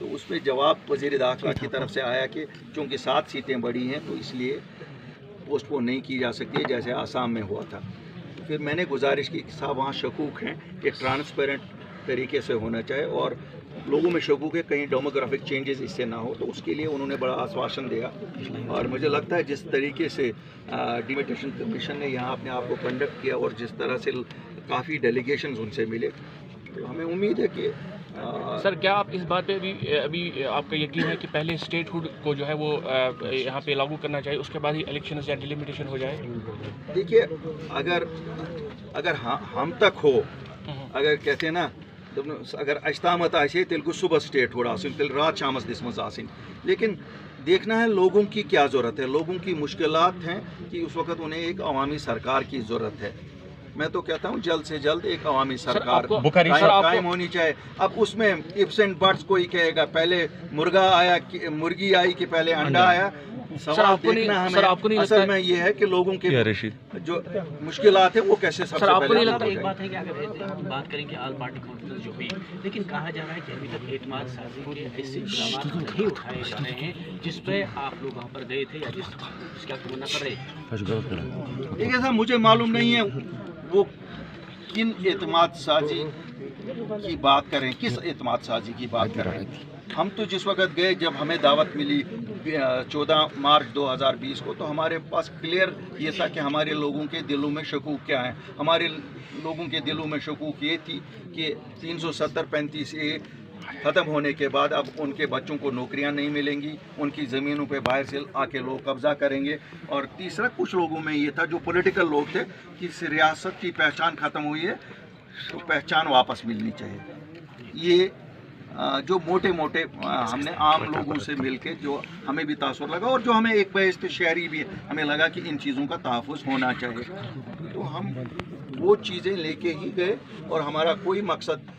तो उस पर जवाब वज़ीर दाखिला की तरफ से आया कि चूँकि 7 सीटें बढ़ी हैं तो इसलिए पोस्टपोन नहीं की जा सकती है जैसे आसाम में हुआ था। फिर मैंने गुजारिश की कि साहब वहाँ शकूक हैं, एक ट्रांसपेरेंट तरीके से होना चाहिए और लोगों में शकूक है कहीं डेमोग्राफिक चेंजेस इससे ना हो, तो उसके लिए उन्होंने बड़ा आश्वासन दिया। और मुझे लगता है जिस तरीके से डिलिमिटेशन कमीशन ने यहाँ अपने आप को कंडक्ट किया और जिस तरह से काफ़ी डेलीगेशंस उनसे मिले, तो हमें उम्मीद है कि सर क्या आप इस बात पे अभी आपका यकीन है कि पहले स्टेटहुड को जो है वो यहाँ पे लागू करना चाहिए, उसके बाद ही इलेक्शन या डिलिमिटेशन हो जाए? देखिए, अगर हम तक हो, अगर कहते हैं ना, अगर अश्तामत आसे तेल सुबह स्टेटहुड आसिन तेल रात शामस दिसमस आसिन, लेकिन देखना है लोगों की क्या ज़रूरत है। लोगों की मुश्किलात हैं कि उस वक्त उन्हें एक अवामी सरकार की ज़रूरत है। मैं तो कहता हूँ जल्द से जल्द एक अवामी सरकार कायम होनी चाहिए। अब उसमें इफ्स एंड बट्स कोई कहेगा, पहले मुर्गी आई कि पहले अंडा आया। सवाल देखना हमें असल में ये है कि लोगों के जो मुश्किलात है वो कैसे सबसे पहले नहीं लगता एक बात है कि अगर बात करें कि ऑल पार्टी कॉन्फ्रेंस जो हुई, लेकिन कहा जा रहा है कि अभी तक एतमाद साजी के ऐसे इक़दाम नहीं उठाए जा रहे हैं जिस पे आप लोग वहाँ पर गए थे या जिसका तमन्ना कर रहे। देखिए साहब, मुझे मालूम नहीं है वो किन एतमाद साजी की बात करें, किस एतमाद साजी की बात कर रहे हैं। हम तो जिस वक्त गए, जब हमें दावत मिली 14 मार्च 2020 को, तो हमारे पास क्लियर ये था कि हमारे लोगों के दिलों में शकूक क्या है। हमारे लोगों के दिलों में शकूक ये थी कि 370-35A ख़त्म होने के बाद अब उनके बच्चों को नौकरियां नहीं मिलेंगी, उनकी ज़मीनों पे बाहर से आके लोग कब्ज़ा करेंगे। और तीसरा, कुछ लोगों में ये था जो पॉलिटिकल लोग थे कि इस रियासत की पहचान ख़त्म हुई है तो पहचान वापस मिलनी चाहिए। ये जो मोटे मोटे हमने आम लोगों से मिलके जो हमें भी तासुर लगा और जो हमें एक बहस्त शहरी भी हमें लगा कि इन चीज़ों का तहफ़्फ़ुज़ होना चाहिए, तो हम वो चीज़ें लेके ही गए। और हमारा कोई मकसद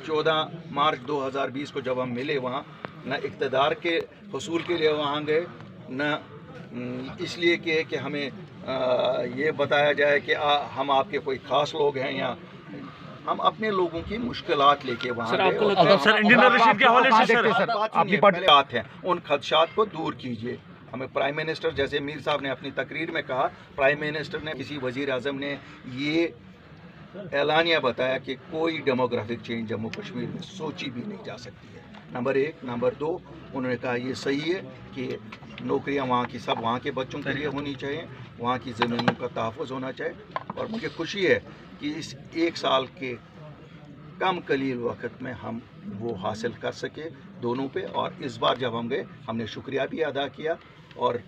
14 मार्च 2020 को जब हम मिले वहाँ, न इक़्तिदार के हुसूल के लिए वहाँ गए, न इसलिए कि हमें ये बताया जाए कि हम आपके कोई ख़ास लोग हैं, या हम अपने लोगों की मुश्किलात लेके वहाँ गए। सर इंडियन रशीद के हवाले से अपनी बात है, उन खदशात को दूर कीजिए। हमें प्राइम मिनिस्टर, जैसे मीर साहब ने अपनी तकरीर में कहा, प्राइम मिनिस्टर ने, किसी वज़ीर आज़म ने ये ऐलानिया बताया कि कोई डेमोग्राफिक चेंज जम्मू कश्मीर में सोची भी नहीं जा सकती है। नंबर 1। नंबर 2, उन्होंने कहा ये सही है कि नौकरियां वहाँ की सब वहाँ के बच्चों के लिए होनी चाहिए, वहाँ की ज़मीनों का तहफ़्फ़ुज़ होना चाहिए। और मुझे खुशी है कि इस 1 साल के कम कलील वक्त में हम वो हासिल कर सके दोनों पे। और इस बार जब हम गए, हमने शुक्रिया भी अदा किया और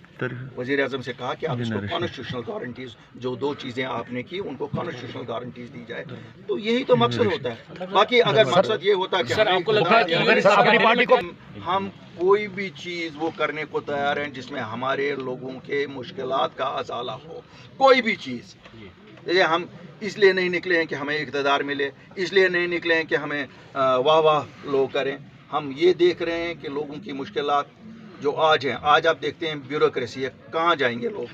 वज़ीर आज़म से कहा कि आप इसको कॉन्स्टिट्यूशनल गारंटीज़, जो 2 चीज़ें आपने की, उनको कॉन्स्टिट्यूशनल गारंटीज़ दी जाए। तो यही तो मकसद होता है। बाकी अगर मकसद ये होता कि अपनी पार्टी को हम कोई भी चीज़ वो करने को तैयार हैं जिसमें हमारे लोगों के मुश्किलात का अज़ाला हो, कोई भी चीज़। जैसे हम इसलिए नहीं निकले हैं कि हमें इक़्तिदार मिले, इसलिए नहीं निकले हैं कि हमें वाह वाह लोग करें। हम ये देख रहे हैं कि लोगों की मुश्किलात जो आज हैं, आज आप देखते हैं ब्यूरोक्रेसी है, कहाँ जाएंगे लोग।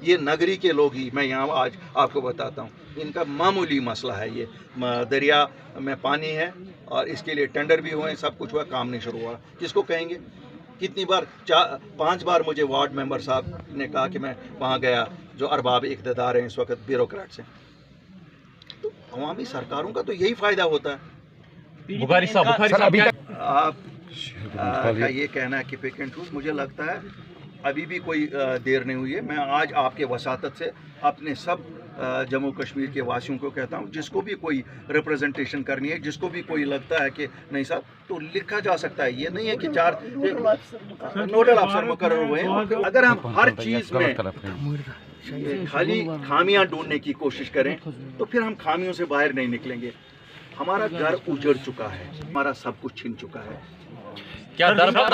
ये नगरी के लोग ही, मैं यहाँ आज आपको बताता हूँ, इनका मामूली मसला है। ये दरिया में पानी है और इसके लिए टेंडर भी हुए, सब कुछ हुआ, काम नहीं शुरू हुआ। किसको कहेंगे? कितनी बार 5 बार मुझे वार्ड मेंबर साहब ने कहा कि मैं वहाँ गया, जो अरबाब इक़्तिदार हैं इस वक्त, ब्यूरोक्रेट्स हैं। तो अवामी सरकारों का तो यही फ़ायदा होता है। बुखारी साहब आप का ये कहना है कि पिक एंड चूज़, मुझे लगता है अभी भी कोई देर नहीं हुई है। मैं आज आपके वसातत से अपने सब जम्मू कश्मीर के वासियों को कहता हूँ, जिसको भी कोई रिप्रेजेंटेशन करनी है, जिसको भी कोई लगता है कि नहीं साहब, तो लिखा जा सकता है। ये नहीं है कि 4 नोडल अफसर मुकर्रर हुए हैं। अगर हम हर चीज़ में खाली खामियां ढूंढने की कोशिश करें तो फिर हम खामियों से बाहर नहीं निकलेंगे। हमारा घर उजड़ चुका है, हमारा सब कुछ छीन चुका है। क्या दरबार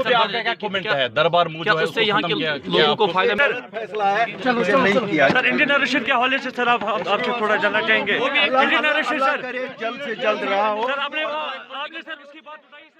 क्या कमेंट है? दरबार मूव जो है उससे यहाँ के लोगों को फायदा फैसला है, नहीं किया। सर इंडियन रशीद के हवाले से सर आपसे थोड़ा जानना चाहेंगे। इंडियन रशीद सर जल्द से जल्द रहा हो। सर आपने सर उसकी बात बताई।